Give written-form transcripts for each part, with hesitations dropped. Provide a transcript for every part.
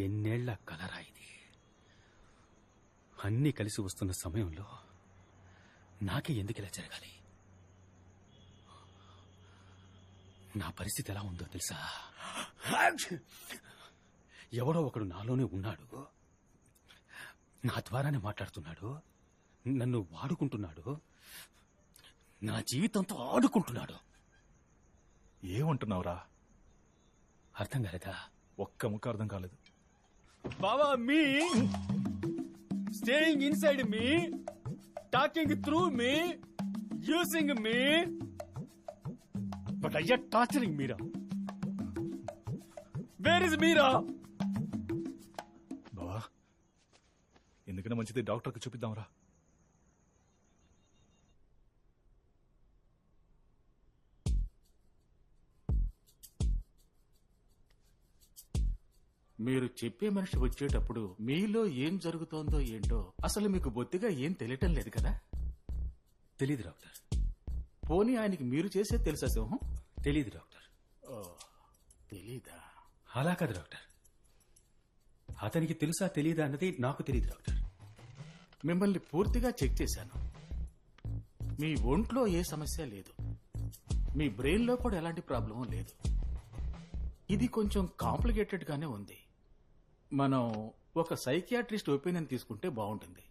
ఎన్నేళ్ల కలరా ఇది. అన్నీ కలిసి వస్తున్న సమయంలో నాకే ఎందుకు ఇలా జరగాలి? నా పరిస్థితి ఎలా ఉందో తెలుసా? ఎవడో ఒకడు నాలోనే ఉన్నాడు, నా ద్వారానే మాట్లాడుతున్నాడు, నన్ను వాడుకుంటున్నాడు, నా జీవితంతో ఆడుకుంటున్నాడు. ఏమంటున్నావురా? అర్థం కాలేదా? ఒక్క ముక్క అర్థం కాలేదు. బావా, me staying inside me, talking through me, using me, but అయ్యా torturing Meera. Where is Meera? బావా, ఎందుకన్నా మంచిది డాక్టర్కి చూపిద్దాంరా. మీరు చెప్పే మనిషి వచ్చేటప్పుడు మీలో ఏం జరుగుతోందో ఏంటో అసలు మీకు బొత్తిగా ఏం తెలియటం లేదు కదా? తెలీదు డాక్టర్. పోనీ ఆయనకి మీరు చేసే తెలుసా సింహం? తెలీదు డాక్టర్. తెలీదా? అలా కాదు డాక్టర్, అతనికి తెలుసా తెలీదా అన్నది నాకు తెలీదు డాక్టర్. మిమ్మల్ని పూర్తిగా చెక్ చేశాను. మీ ఒంట్లో ఏ సమస్య లేదు, మీ బ్రెయిన్ లో కూడా ఎలాంటి ప్రాబ్లం లేదు. ఇది కొంచెం కాంప్లికేటెడ్ గానే ఉంది. మనం ఒక సైకియాట్రిస్ట్ ఒపీనియన్ తీసుకుంటే బాగుంటుంది.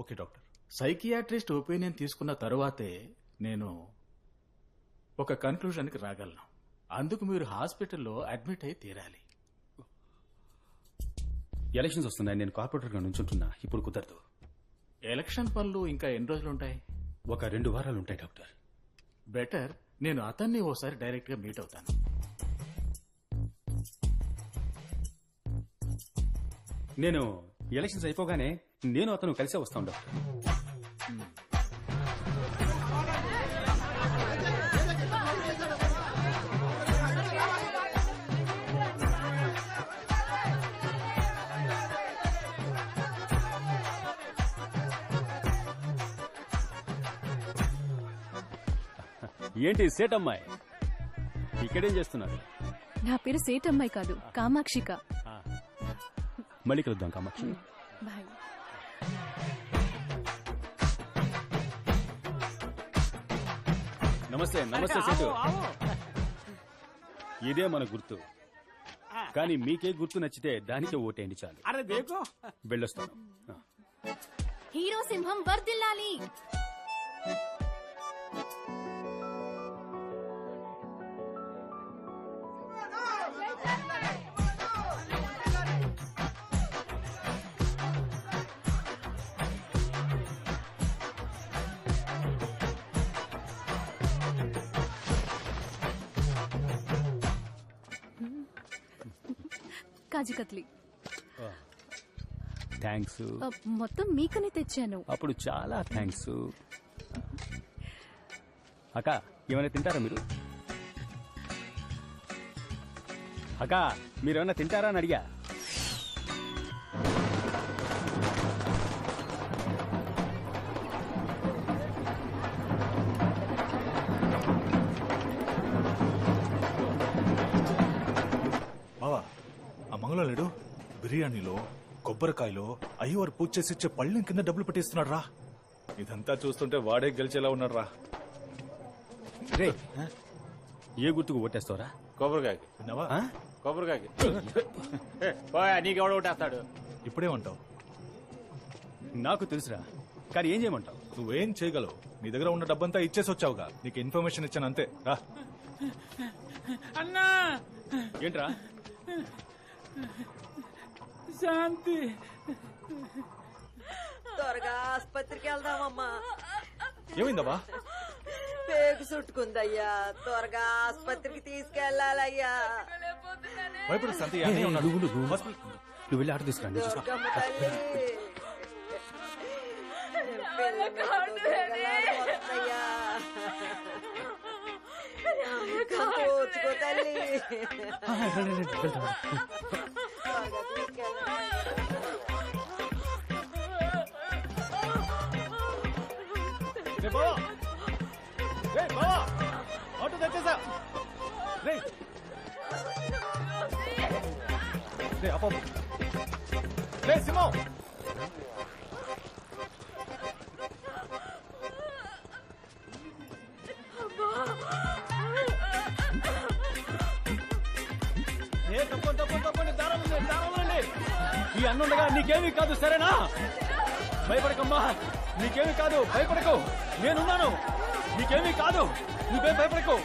Okay doctor. సైకియాట్రిస్ట్ ఒపీనియన్ తీసుకున్న తరువాతే నేను ఒక కన్క్లూజన్కి రాగలను. అందుకు మీరు హాస్పిటల్లో అడ్మిట్ అయి తీరాలి. ఎలక్షన్స్ వస్తున్నాయి, నేను కార్పొరేటర్గా నుంచుంటున్నా, ఇప్పుడు కుదరదు. ఎలక్షన్ పనులు ఇంకా ఎన్ని రోజులుంటాయి? ఒక 2 వారాలు ఉంటాయి డాక్టర్. బెటర్ నేను అతన్ని ఓసారి డైరెక్ట్ గా మీట్ అవుతాను. నేను ఎలక్షన్స్ అయిపోగానే నేను అతను కలిసే వస్తాను డాక్టర్. ఏంటి సేటమ్మాయి ఇక్కడేం చేస్తున్నారు? నా పేరు సేటమ్మాయి కాదు, కామాక్షిక. మళ్ళీ కలుద్దాం కామాక్షి. బాయ్. నమస్తే. నమస్తే సేటు. ఇదే మన గుర్తు, కానీ మీకే గుర్తు నచ్చితే దానికే ఓటేయండి చాలు. వెళ్ళొస్తాను. హీరో సింహం వర్ధిల్లాలి. కాజికత్లి. థ్యాంక్స్. మొత్తం మీకనే తెచ్చాను. అప్పుడు చాలా థ్యాంక్స్. అక్క, ఏమైనా తింటారా మీరు? అక్క, మీరేమైనా తింటారా అని అడిగా. బావా, ఆ మంగళం లేడు బిర్యానీలో కొబ్బరికాయలో అయ్యవారు పూజ చేసి ఇచ్చే పళ్ళెం కింద డబ్బులు పెట్టేస్తున్నాడు రా. ఇదంతా చూస్తుంటే వాడే గెలిచేలా ఉన్నాడు రా. రే, ఏ గుర్తుకు ఓటేస్తావరా? కొబ్బరికాయకి. విన్నావా? కొబ్బరికాయకి నీకెవడ ఓటేస్తాడు? ఇప్పుడేమంటావు? నాకు తెలుసురా, కానీ ఏం చేయమంటావు? నువ్వేం చేయగలవు? నీ దగ్గర ఉన్న డబ్బంతా ఇచ్చేసి వచ్చావుగా, నీకు ఇన్ఫర్మేషన్ ఇచ్చాను అంతే. రా. అన్నా, ఏంట్రా? శాంతి, త్వరగా ఆసుపత్రికి వెళ్దామమ్మా. ఏమైందమ్మా? పేగు చుట్టుకుందయ్యా, త్వరగా ఆసుపత్రికి తీసుకెళ్లాలయ్యా. భయపడు శాంతి, నువ్వు వెళ్ళి ఆట తీసుకురండి. దుర్గమ్మ తల్లి, వస్తాయ్యా. ఓర్చుకో తల్లి. త్వరగా తీసుకెళ్ళాలి. ఆటో తెచ్చేసా. రే, అప్ప లే సింహం. తప్పండి దారండి. ఈ అన్నుండగా నీకేమీ కాదు, సరేనా? భయపడకమ్మా, నీకేమీ కాదు, భయపడకు, నేనున్నాను. నీకేమీ కాదు, నువ్వేం భయపడకు,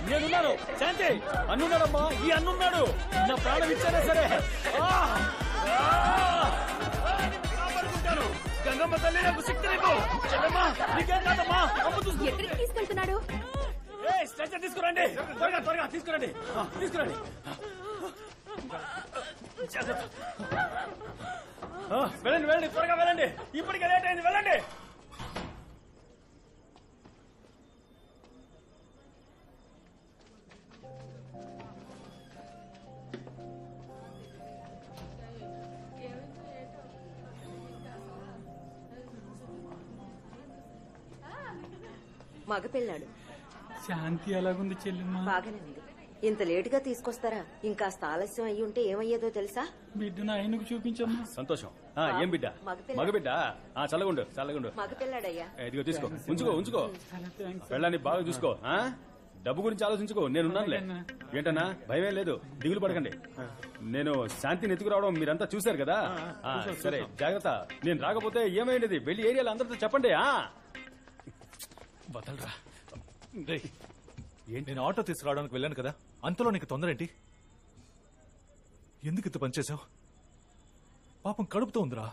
నేనున్నాను. శాంతి, అన్నున్నాడమ్మా, ఈ అన్నున్నాడు. నా ప్రాణం ఇచ్చారా సరే. కాపాడుకుంటాను. గంగమ్మ తల్లి నాకు శక్తి నీకు. చెల్లమ్మా, నీకేం కాదమ్మా. అమ్మ చూస్తూ ఎక్కడికి తీసుకెళ్తున్నాడు? స్ట్రెచర్ తీసుకురండి, త్వరగా తీసుకురండి. తీసుకురండి. వెళ్ళండి, త్వరగా వెళ్ళండి. ఇప్పటికే లేట్ అయింది, వెళ్ళండి. మగపిల్లాడు శాంతి ఎలాగుంది చెల్లెమ్మ? బాగానే ఉంది. ఇంత లేటుగా తీసుకొస్తారా? ఇంకాస్త ఆలస్యం అయ్యి ఉంటే ఏమయ్యేదో తెలుసా? బిడ్డను ఆయనకు చూపించమ్మా. సంతోషం. ఏం బిడ్డ? మగబిడ్డ. చల్లగుండు. మగపిల్లాడయ్యా. ఇదిగో తీసుకో, ఉంచుకో. చాలా థ్యాంక్స్. పెళ్ళాన్ని బాగా చూసుకో. డబ్బు గురించి ఆలోచించుకో, నేనున్నానులే. ఏంటన్నా, భయమే లేదు, దిగులు పడకండి. నేను శాంతిని ఎత్తుకురావడం మీరంతా చూశారు కదా. సరే, జాగ్రత్త. నేను రాకపోతే ఏమైంది? వెళ్ళి ఏరియాలో అందరితో చెప్పండి. వదలరా. ఏంటి, నేను ఆటో తీసుకురావడానికి వెళ్ళాను కదా, అంతలో నీకు తొందర ఏంటి? ఎందుకు ఇంత పనిచేశావు? పాపం కడుపుతో ఉందిరా.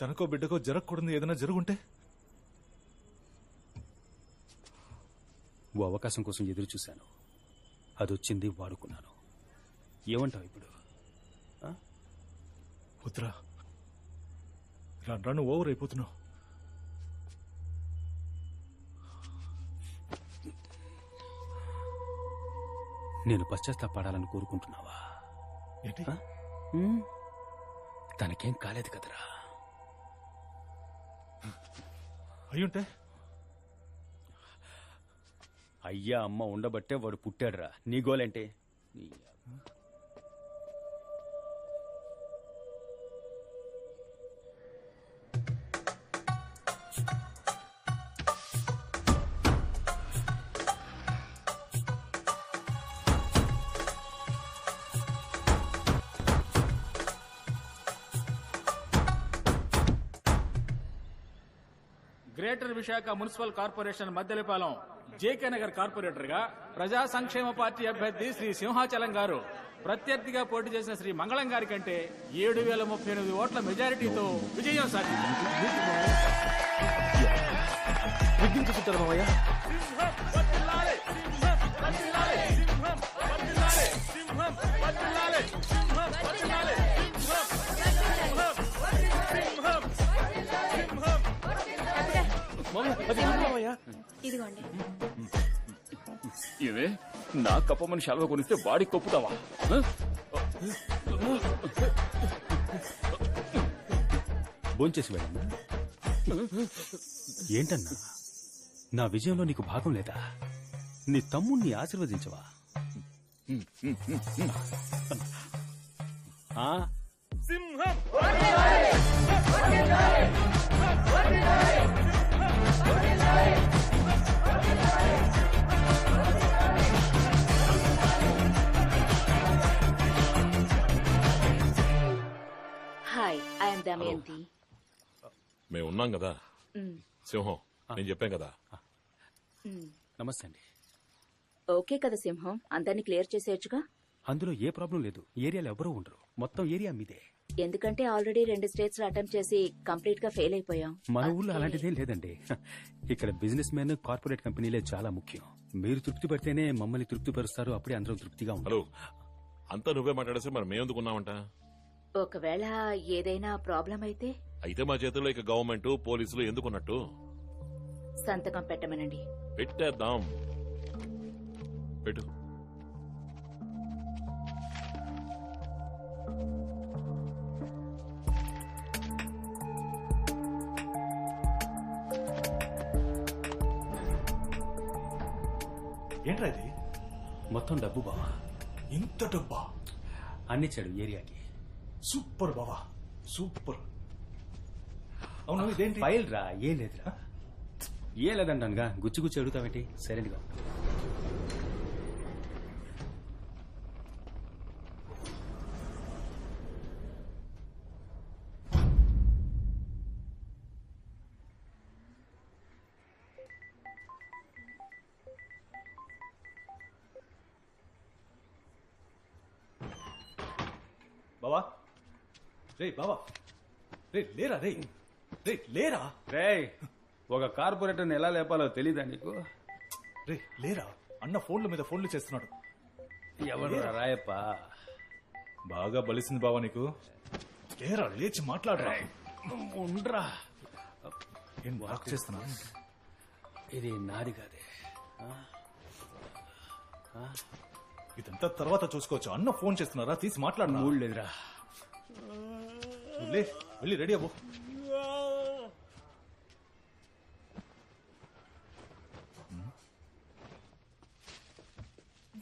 తనకో బిడ్డకో జరగకూడదు ఏదైనా జరుగుంటే? ఓ అవకాశం కోసం ఎదురు చూశాను, అదొచ్చింది, వాడుకున్నాను. ఏమంటావు ఇప్పుడు? వద్దురా, రాను ఓవర్ అయిపోతున్నావు. నేను పశ్చాత్తాపడాలని కోరుకుంటున్నావా? ఏంటి? తనకేం కాలేదు కదరా. అయ్యుంటే? అయ్యా అమ్మ ఉండబట్టే వాడు పుట్టాడురా. నీ గోలేంటే? Greater Visakha municipal corporation Maddilapalem JK Nagar corporator గా ప్రజా సంక్షేమ పార్టీ అభ్యర్థి శ్రీ సింహాచలం గారు ప్రత్యర్థిగా పోటీ చేసిన శ్రీ మంగళం గారి కంటే 7,038 ఓట్ల మెజారిటీతో విజయం సాధించారు. ఇదిగోండి. ఇవే నా కప్పమని శాలువ కొనిస్తే వాడికి కొప్పుతావా? భోంచేసి వెళ్ళమ్మా. ఏంటన్నా, నా విజయంలో నీకు భాగం లేదా? నీ తమ్ముణ్ణి ఆశీర్వదించవా? సింహం. Hi, I'm Damayanti. మేము ఉన్నాం కదా సింహం, నేను చెప్పాం కదా. నమస్తే అండి. ఓకే కదా సింహం, అందరినీ క్లియర్ చేసేయచ్చుగా? అందులో ఏ ప్రాబ్లం లేదు. ఏరియాలో ఎవరూ ఉండరు, మొత్తం ఏరియా మీదే. ఎందుకంటే ఆల్రెడీ 2 స్టేట్స్ లో అటెంప్ట్ చేసి కంప్లీట్ గా ఫెయిల్ అయిపోయాం. మన ఊళ్ళో అలాంటిదేం లేదండి. ఇక్కడ బిజినెస్ మెన్, కార్పొరేట్ కంపెనీలే చాలా ముఖ్యం. మీరు తృప్తి పడితేనే మమ్మల్ని తృప్తి పరుస్తారు, అప్పుడే అందరం తృప్తిగా ఉంటారు. హలో, అంతా నువ్వే మాట్లాడేసి మరి మేమెందుకున్నామంట? ఒకవేళ ఏదైనా ప్రాబ్లం అయితే మా చేతుల్లో ఇక గవర్నమెంట్, పోలీసులు ఎందుకున్నట్టు? సంతకం పెట్టమనండి. పెట్టేద్దాం, పెట్టు. ఏంట్రా ఇది? మొత్తం డబ్బు బావా. ఇంత డబ్బా? అన్నిచ్చాడు ఏరియాకి. సూపర్ బావా సూపర్. అవును ఇదేంటి? ఫైల్ రా, ఏం లేదురా. ఏం లేదంటానుగా, గుచ్చి గుచ్చి అడుగుతావేంటి? సైలెంట్గా. బావా రే బావా రే లేరా రే రే లేరా రేయ్, ఒక కార్పొరేటర్ని ఎలా లేపాలో తెలీదా నీకు? రే లేరా, అన్న ఫోన్ల మీద ఫోన్లు చేస్తున్నాడు. ఎవరు రాయప్ప? బాగా బలిసింది బావా నీకు. లేరా, లేచి మాట్లాడరా. ఉండ్రా, ఏం వాక్ చేస్తున్నా? ఇది నాది కాదే. ఇదంతా తర్వాత చూసుకోవచ్చు. అన్న ఫోన్ చేస్తున్నారా, తీసి మాట్లాడినా. మూడు లేదురా. లే వెళ్ళి రెడీ అవ్వు.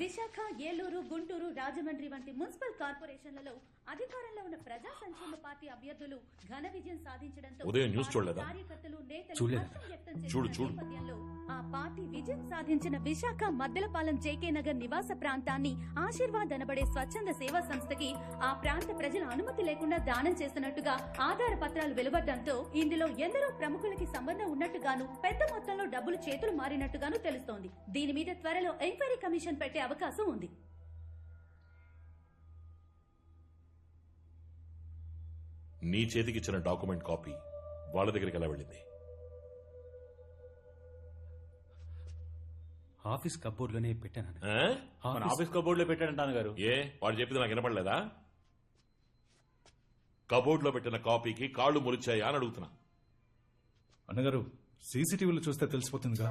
విశాఖ, ఏలూరు, గుంటూరు, రాజమండ్రి వంటి మున్సిపల్ కార్పొరేషన్లలో అధికారంలో ఉన్న ప్రజా సంక్షేమ పార్టీ అభ్యర్థులు ఘన విజయం సాధించడంతో ఉదయం న్యూస్ చూడలేదా? కార్యకర్తలు, నేతలు చూడలేదు. హర్షం వ్యక్తం చేసిన చూడు. నేపథ్యంలో ఆ పార్టీ విజయం సాధించిన విశాఖ మద్దెలపాలెం జేకే నగర్ నివాస ప్రాంతాన్ని ఆశీర్వాద్ అనబడే స్వచ్ఛంద సేవా సంస్థకి ఆ ప్రాంత ప్రజల అనుమతి లేకుండా దానం చేస్తున్నట్టుగా ఆధార పత్రాలు వెలువడడంతో ఇందులో ఎందరో ప్రముఖులకి సంబంధం ఉన్నట్టుగాను, పెద్ద మొత్తంలో డబ్బులు చేతులు మారినట్టుగాను తెలుస్తోంది. దీని మీద త్వరలో ఎంక్వైరీ కమిషన్ పెట్టే అవకాశం ఉంది. నీ చేతికిచ్చిన డాక్యుమెంట్ కాపీ వాళ్ళ దగ్గరికి ఎలా వెళ్ళింది? ఆఫీస్ కబోర్డ్లోనే పెట్టాను. ఆ? మన ఆఫీస్ కబోర్డ్ లో పెట్టాడంటాను గారు. ఏ వాడు చెప్పింది నాకు వినపడలేదా? కబోర్డ్ లో పెట్టిన కాపీకి కాళ్ళు మురిచాయా అని అడుగుతున్నా. అన్నగారు సీసీటీవీలో చూస్తే తెలిసిపోతుందిగా.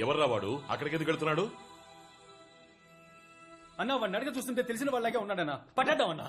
ఎవర్రా వాడు? అక్కడికి ఎందుకు వెళ్తున్నాడు? అన్నా, వాడిని అడగ చూస్తుంటే తెలిసిన వాళ్ళగా ఉన్నాడన్నా. పట్టేద్దామన్నా.